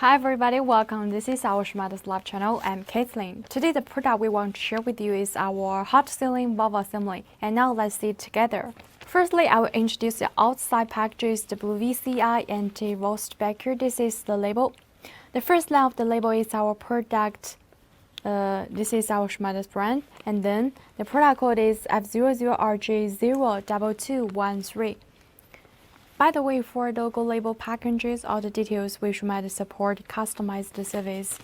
Hi everybody, welcome. This is our Shumatt's Live channel. I'm Caitlin. Today the product we want to share with you is our hot sealing valve assembly. And now let's see it together. Firstly, I will introduce the outside packages, the blue VCI anti-rust back here. This is the label. The first line of the label is our product. This is our Shumatt's brand. And then the product code is F00RJ01727. By the way, for logo label packages, all the details we might support customized service.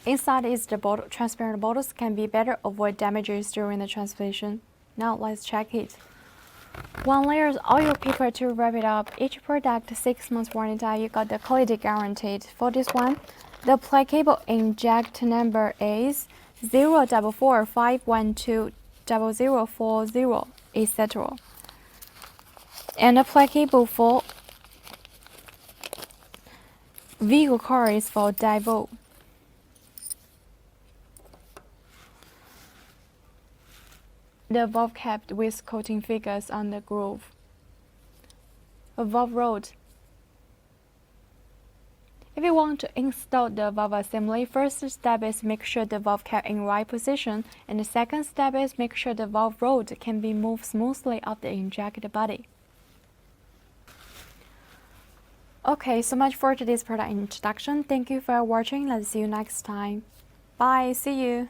Inside is the bottle. Transparent bottles can be better avoid damages during the transportation. Now let's check it. 1 layer oil paper to wrap it up. Each product 6 months warranty. You got the quality guaranteed. For this one, the applicable injector number is 04451200040, etc. And applicable for vehicle car is for Divo. The valve cap with coating figures on the groove. A valve rod. If you want to install the valve assembly, first step is make sure the valve cap in right position, and the second step is make sure the valve rod can be moved smoothly off the injector body. Okay, so much for today's product introduction. Thank you for watching. Let's see you next time. Bye, see you.